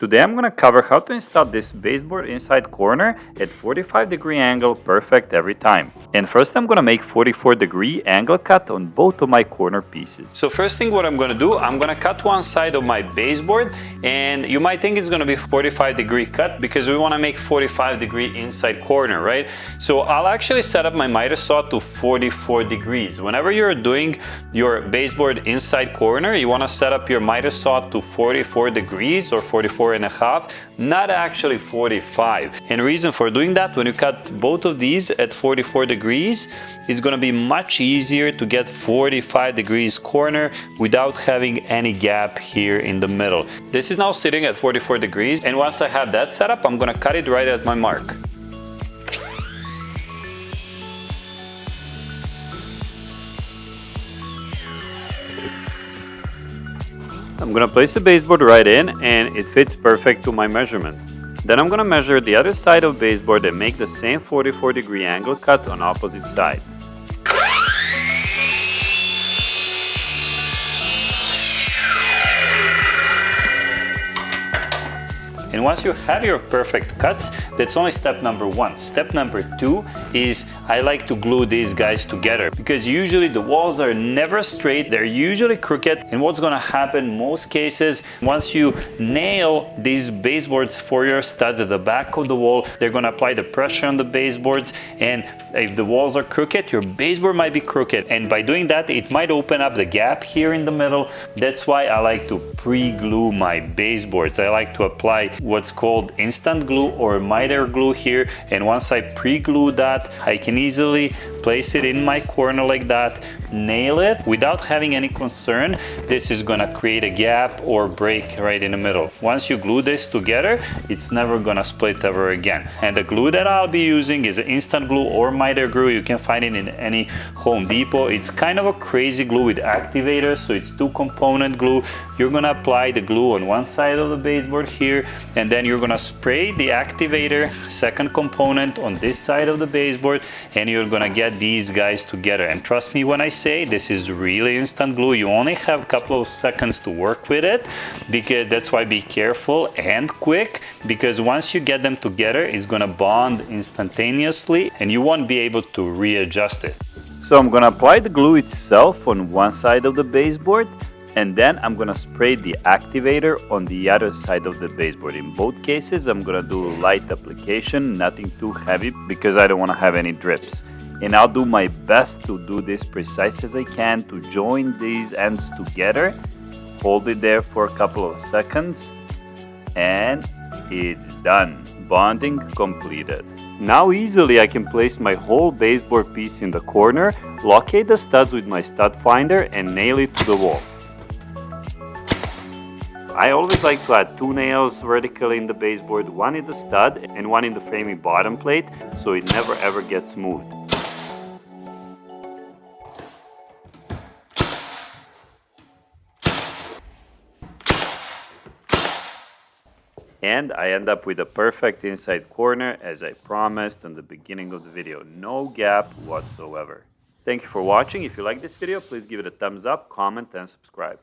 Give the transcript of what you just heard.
Today I'm going to cover how to install this baseboard inside corner at 45-degree angle, perfect every time. And first I'm going to make 44-degree angle cut on both of my corner pieces. So first thing what I'm going to do, I'm going to cut one side of my baseboard, and you might think it's going to be 45-degree cut because we want to make 45-degree inside corner, right? So I'll actually set up my miter saw to 44 degrees. Whenever you're doing your baseboard inside corner, you want to set up your miter saw to 44 degrees or 44 and a half, not actually 45. And reason for doing that, when you cut both of these at 44 degrees, it's going to be much easier to get 45 degrees corner without having any gap here in the middle. This is now sitting at 44 degrees, and once I have that set up, I'm going to cut it right at my mark. I'm going to place the baseboard right in, and it fits perfect to my measurements. Then I'm going to measure the other side of baseboard and make the same 44-degree angle cut on opposite side. And once you have your perfect cuts, that's only step number one. Step number two is I like to glue these guys together because usually the walls are never straight, they're usually crooked. And what's gonna happen most cases, once you nail these baseboards for your studs at the back of the wall, they're gonna apply the pressure on the baseboards, and if the walls are crooked, your baseboard might be crooked. And by doing that, it might open up the gap here in the middle. That's why I like to pre-glue my baseboards. I like to apply what's called instant glue or miter glue here, and once I pre-glue that, I can easily place it in my corner like that, nail it without having any concern this is gonna create a gap or break right in the middle. Once you glue this together, it's never gonna split ever again. And the glue that I'll be using is an instant glue or miter glue. You can find it in any Home Depot. It's kind of a crazy glue with activators, so it's 2-component glue. You're gonna apply the glue on one side of the baseboard here, and then you're gonna spray the activator, second component, on this side of the baseboard, and you're gonna get these guys together. And trust me when I say this is really instant glue. You only have a couple of seconds to work with it, because that's why be careful and quick, because once you get them together, it's gonna bond instantaneously and you won't be able to readjust it. So I'm gonna apply the glue itself on one side of the baseboard, and then I'm gonna spray the activator on the other side of the baseboard. In both cases, I'm gonna do light application, nothing too heavy, because I don't wanna have any drips. And I'll do my best to do this precise as I can to join these ends together. Hold it there for a couple of seconds, and it's done. Bonding completed. Now easily I can place my whole baseboard piece in the corner, locate the studs with my stud finder, and nail it to the wall. I always like to add 2 nails vertically in the baseboard, one in the stud and one in the framing bottom plate, so it never ever gets moved. And I end up with a perfect inside corner, as I promised in the beginning of the video. No gap whatsoever. Thank you for watching. If you like this video, please give it a thumbs up, comment, and subscribe.